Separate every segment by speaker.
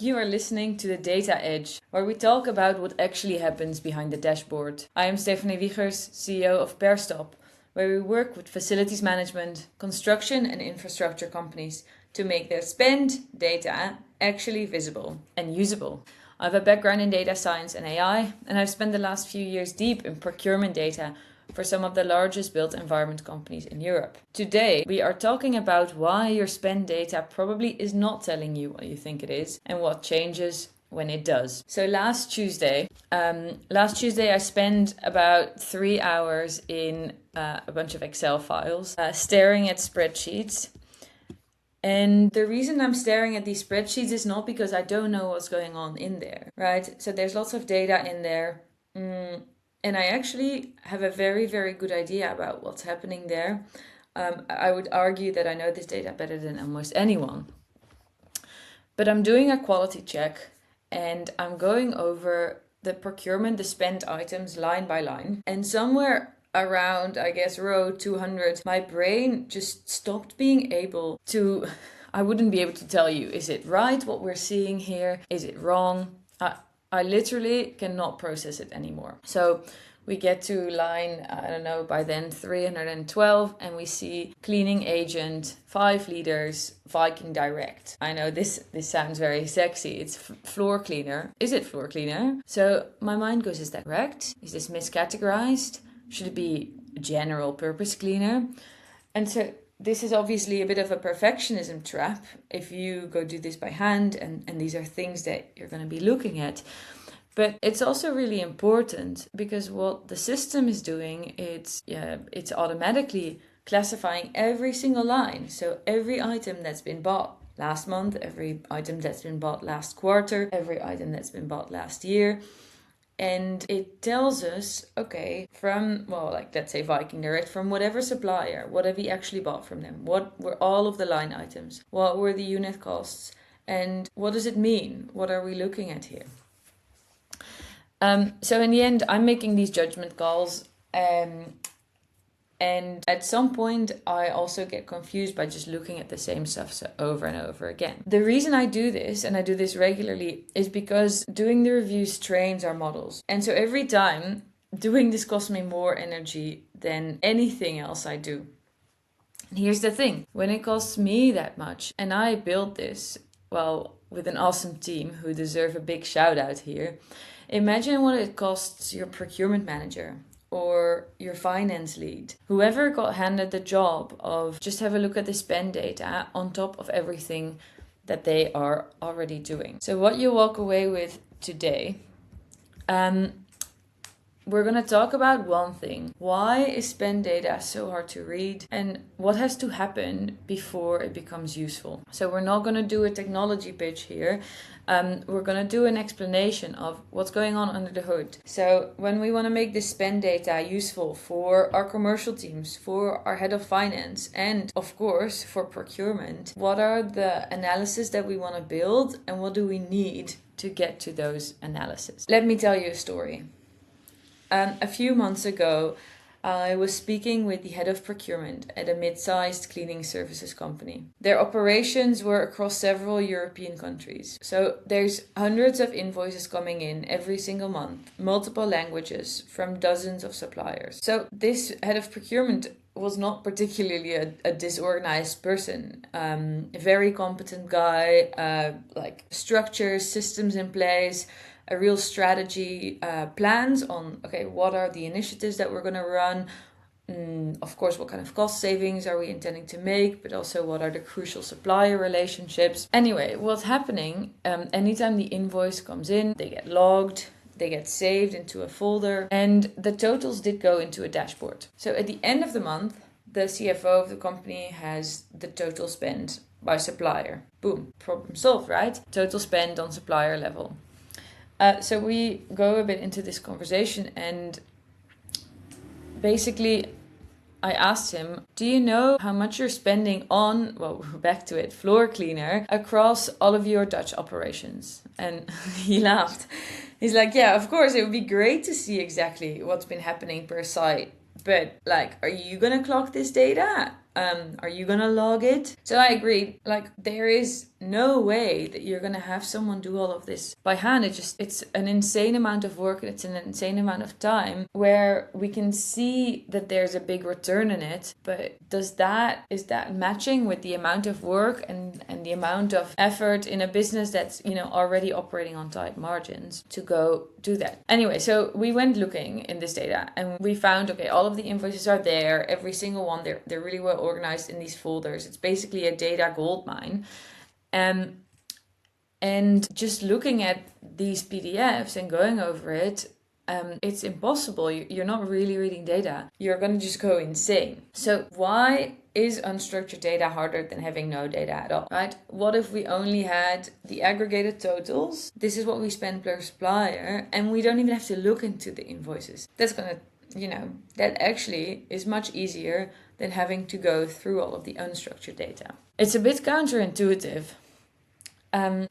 Speaker 1: You are listening to the Data Edge, where we talk about what actually happens behind the dashboard. I am Stephanie Wiechers, CEO of Pearstop, where we work with facilities management, construction and infrastructure companies to make their spend data actually visible and usable. I have a background in data science and AI, and I've spent the last few years deep in procurement data for some of the largest built environment companies in Europe. Today, we are talking about why your spend data probably is not telling you what you think it is and what changes when it does. So last Tuesday, I spent about 3 hours in a bunch of Excel files, staring at spreadsheets. And the reason I'm staring at these spreadsheets is not because I don't know what's going on in there, right? So there's lots of data in there. And I actually have a very, very good idea about what's happening there. I would argue that I know this data better than almost anyone. But I'm doing a quality check and I'm going over the procurement, the spend items line by line. And somewhere around, I guess, row 200, my brain just stopped being able to, I wouldn't be able to tell you, is it right what we're seeing here? Is it wrong? I literally cannot process it anymore. So we get to line, I don't know, by then 312, and we see cleaning agent, 5 liters, Viking Direct. I know this sounds very sexy. It's floor cleaner. Is it floor cleaner? So my mind goes, is that correct? Is this miscategorized? Should it be general purpose cleaner? And so this is obviously a bit of a perfectionism trap if you go do this by hand and these are things that you're going to be looking at. But it's also really important because what the system is doing, it's automatically classifying every single line. So every item that's been bought last month, every item that's been bought last quarter, every item that's been bought last year. And it tells us, okay, from, well, like let's say Viking Direct, from whatever supplier, what have we actually bought from them? What were all of the line items? What were the unit costs? And what does it mean? What are we looking at here? So in the end, I'm making these judgment calls. And at some point, I also get confused by just looking at the same stuff over and over again. The reason I do this, and I do this regularly, is because doing the reviews trains our models. And so every time, doing this costs me more energy than anything else I do. And here's the thing, when it costs me that much, and I built this, well, with an awesome team who deserve a big shout out here, imagine what it costs your procurement manager or your finance lead, whoever got handed the job of just have a look at the spend data on top of everything that they are already doing. So what you walk away with today, we're going to talk about one thing. Why is spend data so hard to read and what has to happen before it becomes useful? So we're not going to do a technology pitch here. We're going to do an explanation of what's going on under the hood. So when we want to make this spend data useful for our commercial teams, for our head of finance, and of course for procurement, what are the analysis that we want to build and what do we need to get to those analysis? Let me tell you a story. A few months ago, I was speaking with the head of procurement at a mid-sized cleaning services company. Their operations were across several European countries. So there's hundreds of invoices coming in every single month, multiple languages from dozens of suppliers. So this head of procurement was not particularly a disorganized person. A very competent guy, like structures, systems in place, a real strategy, plans on, okay, what are the initiatives that we're going to run? Of course, what kind of cost savings are we intending to make, but also what are the crucial supplier relationships? Anyway, what's happening, anytime the invoice comes in, they get logged, they get saved into a folder, and the totals did go into a dashboard. So at the end of the month, the CFO of the company has the total spend by supplier. Boom, problem solved, right? Total spend on supplier level. So we go a bit into this conversation and basically I asked him, do you know how much you're spending on, well, back to it, floor cleaner across all of your Dutch operations? And he laughed. He's like, yeah, of course, it would be great to see exactly what's been happening per site. But like, are you going to clock this data? Are you gonna log it? So I agree, like there is no way that you're gonna have someone do all of this by hand. It's an insane amount of work, and it's an insane amount of time where we can see that there's a big return in it, but is that matching with the amount of work and the amount of effort in a business that's, you know, already operating on tight margins to go do that? Anyway, so we went looking in this data and we found, okay, all of the invoices are there, every single one, they're really well organized in these folders. It's basically a data gold mine. And just looking at these PDFs and going over it, it's impossible. You're not really reading data. You're going to just go insane. So why is unstructured data harder than having no data at all, right? What if we only had the aggregated totals? This is what we spend per supplier, and we don't even have to look into the invoices. That's going to, you know, that actually is much easier than having to go through all of the unstructured data. It's a bit counterintuitive.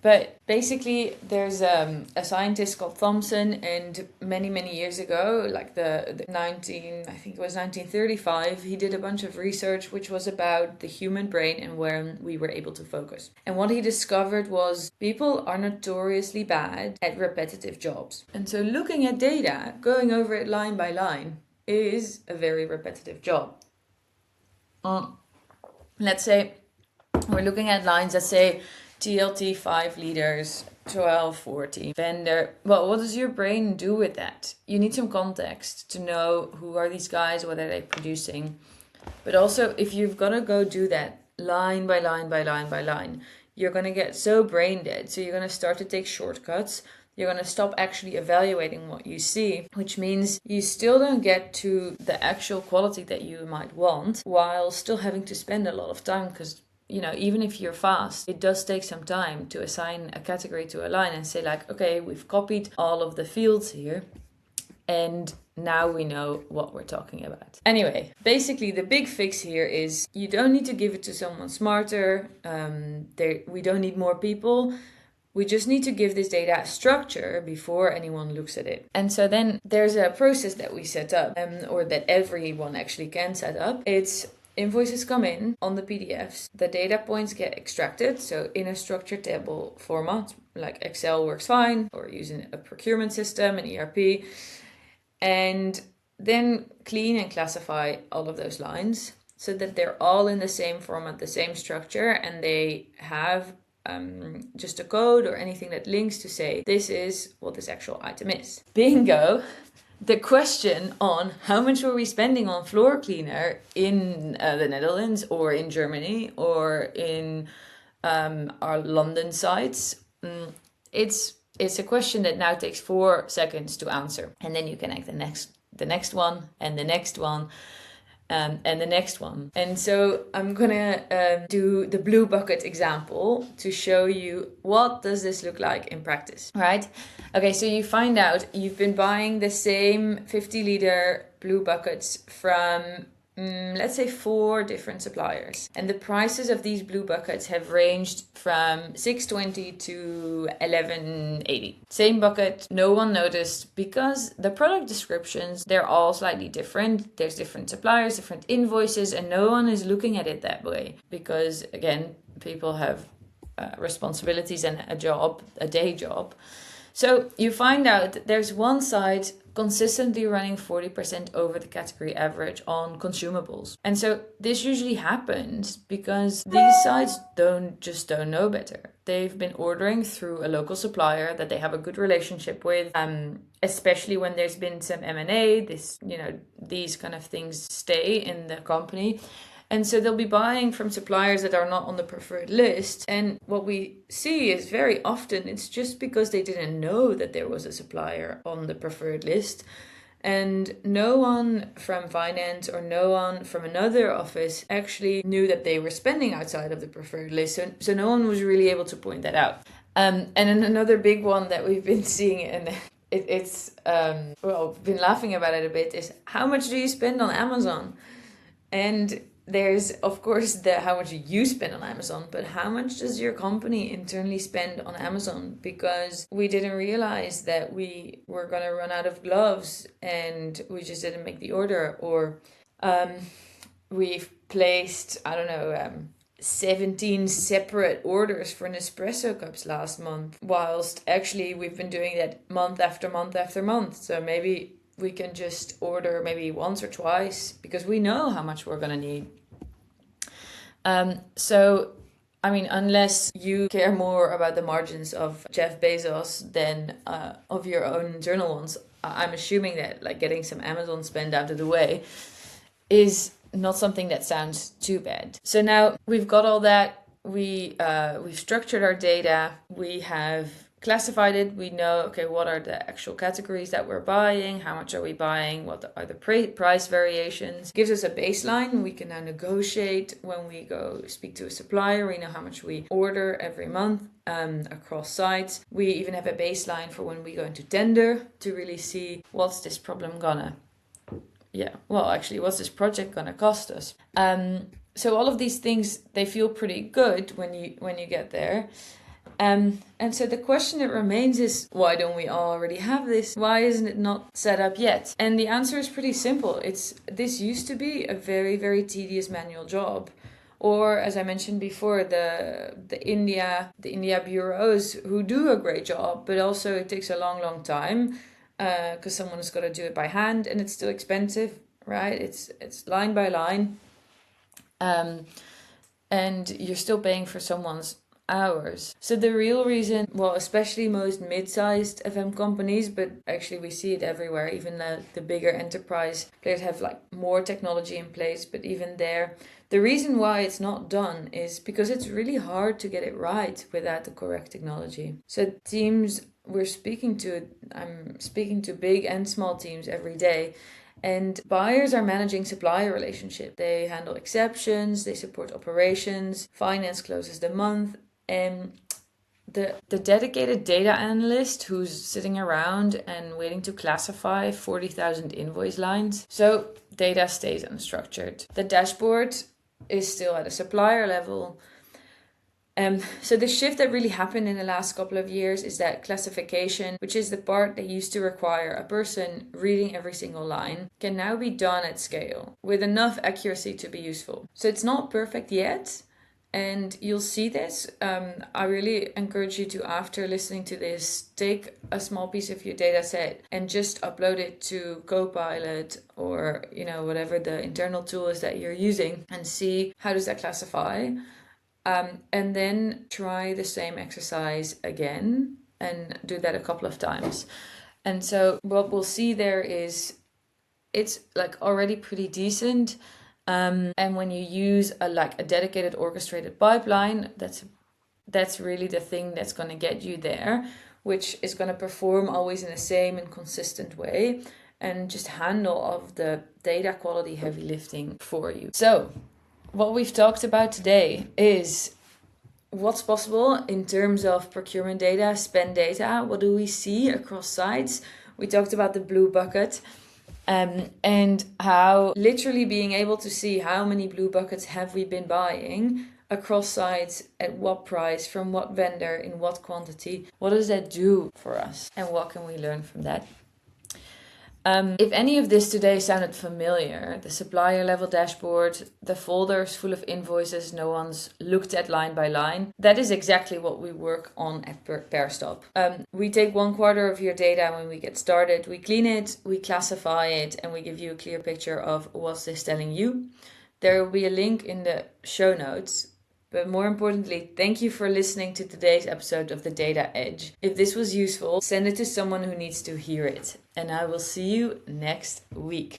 Speaker 1: But basically there's a scientist called Thomson, and many years ago, like I think it was 1935, he did a bunch of research which was about the human brain and where we were able to focus. And what he discovered was people are notoriously bad at repetitive jobs. And so looking at data, going over it line by line, is a very repetitive job. Let's say we're looking at lines that say TLT 5 liters, 12, 14, vendor. Well, what does your brain do with that? You need some context to know who are these guys, what are they producing. But also, if you've got to go do that line by line by line by line, you're going to get so brain dead. So you're going to start to take shortcuts. You're going to stop actually evaluating what you see, which means you still don't get to the actual quality that you might want while still having to spend a lot of time, because, you know, even if you're fast, it does take some time to assign a category to a line and say like, okay, we've copied all of the fields here and now we know what we're talking about. Anyway, basically the big fix here is you don't need to give it to someone smarter. We don't need more people. We just need to give this data a structure before anyone looks at it. And so then there's a process that we set up, or that everyone actually can set up. It's invoices come in on the PDFs, the data points get extracted, so in a structured table format, like Excel works fine, or using a procurement system, an ERP, and then clean and classify all of those lines so that they're all in the same format, the same structure, and they have just a code or anything that links to say this is what this actual item is. Bingo! The question on how much were we spending on floor cleaner in the Netherlands or in Germany or in our London sites, it's a question that now takes 4 seconds to answer, and then you can add the next one and the next one. And the next one. And so I'm gonna do the blue bucket example to show you what does this look like in practice, right? Okay, so you find out you've been buying the same 50-liter blue buckets from let's say 4 different suppliers, and the prices of these blue buckets have ranged from 620 to 1180. Same bucket, no one noticed, because the product descriptions, they're all slightly different. There's different suppliers, different invoices, and no one is looking at it that way because, again, people have responsibilities and a day job. So you find out that there's one side consistently running 40% over the category average on consumables. And so this usually happens because these sites don't know better. They've been ordering through a local supplier that they have a good relationship with, especially when there's been some M&A, these kind of things stay in the company. And so they'll be buying from suppliers that are not on the preferred list. And what we see is very often it's just because they didn't know that there was a supplier on the preferred list. And no one from finance or no one from another office actually knew that they were spending outside of the preferred list. So no one was really able to point that out. And then another big one that we've been seeing, and it's been laughing about it a bit, is how much do you spend on Amazon? And there's, of course, how much you spend on Amazon, but how much does your company internally spend on Amazon? Because we didn't realize that we were going to run out of gloves and we just didn't make the order. Or we've placed, 17 separate orders for Nespresso cups last month, whilst actually we've been doing that month after month after month. So maybe we can just order maybe once or twice because we know how much we're going to need. Unless you care more about the margins of Jeff Bezos than of your own internal ones, I'm assuming that like getting some Amazon spend out of the way is not something that sounds too bad. So now we've got all that. We've structured our data. We have classified it. We know, okay, what are the actual categories that we're buying? How much are we buying? What are the price variations? Gives us a baseline. We can now negotiate when we go speak to a supplier. We know how much we order every month across sites. We even have a baseline for when we go into tender to really see what's this problem gonna what's this project gonna cost us? So all of these things, they feel pretty good when you get there. And so the question that remains is, why don't we already have this? Why isn't it not set up yet? And the answer is pretty simple. This used to be a very, very tedious manual job. Or, as I mentioned before, the India bureaus who do a great job, but also it takes a long, long time. Because someone has got to do it by hand, and it's still expensive, right? It's line by line, and you're still paying for someone's hours. So the real reason, well, especially most mid-sized FM companies, but actually we see it everywhere, even the bigger enterprise players have like more technology in place, but even there, the reason why it's not done is because it's really hard to get it right without the correct technology. So teams I'm speaking to big and small teams every day, and buyers are managing supplier relationship. They handle exceptions, they support operations, finance closes the month, and the dedicated data analyst who's sitting around and waiting to classify 40,000 invoice lines. So data stays unstructured. The dashboard is still at a supplier level. So the shift that really happened in the last couple of years is that classification, which is the part that used to require a person reading every single line, can now be done at scale with enough accuracy to be useful. So it's not perfect yet, and you'll see this. I really encourage you to, after listening to this, take a small piece of your data set and just upload it to Copilot or whatever the internal tool is that you're using, and see how does that classify. And then try the same exercise again and do that a couple of times. And so what we'll see there is it's like already pretty decent. And when you use a dedicated orchestrated pipeline, that's really the thing that's going to get you there, which is going to perform always in the same and consistent way and just handle all of the data quality heavy lifting for you. So what we've talked about today is what's possible in terms of procurement data, spend data. What do we see across sites? We talked about the blue bucket, and how literally being able to see how many blue buckets have we been buying across sites, at what price, from what vendor, in what quantity. What does that do for us, and what can we learn from that? If any of this today sounded familiar, the supplier level dashboard, the folders full of invoices no one's looked at line by line, that is exactly what we work on at Pearstop. We take 1/4 of your data when we get started, we clean it, we classify it, and we give you a clear picture of what's this telling you. There will be a link in the show notes. But more importantly, thank you for listening to today's episode of The Data Edge. If this was useful, send it to someone who needs to hear it. And I will see you next week.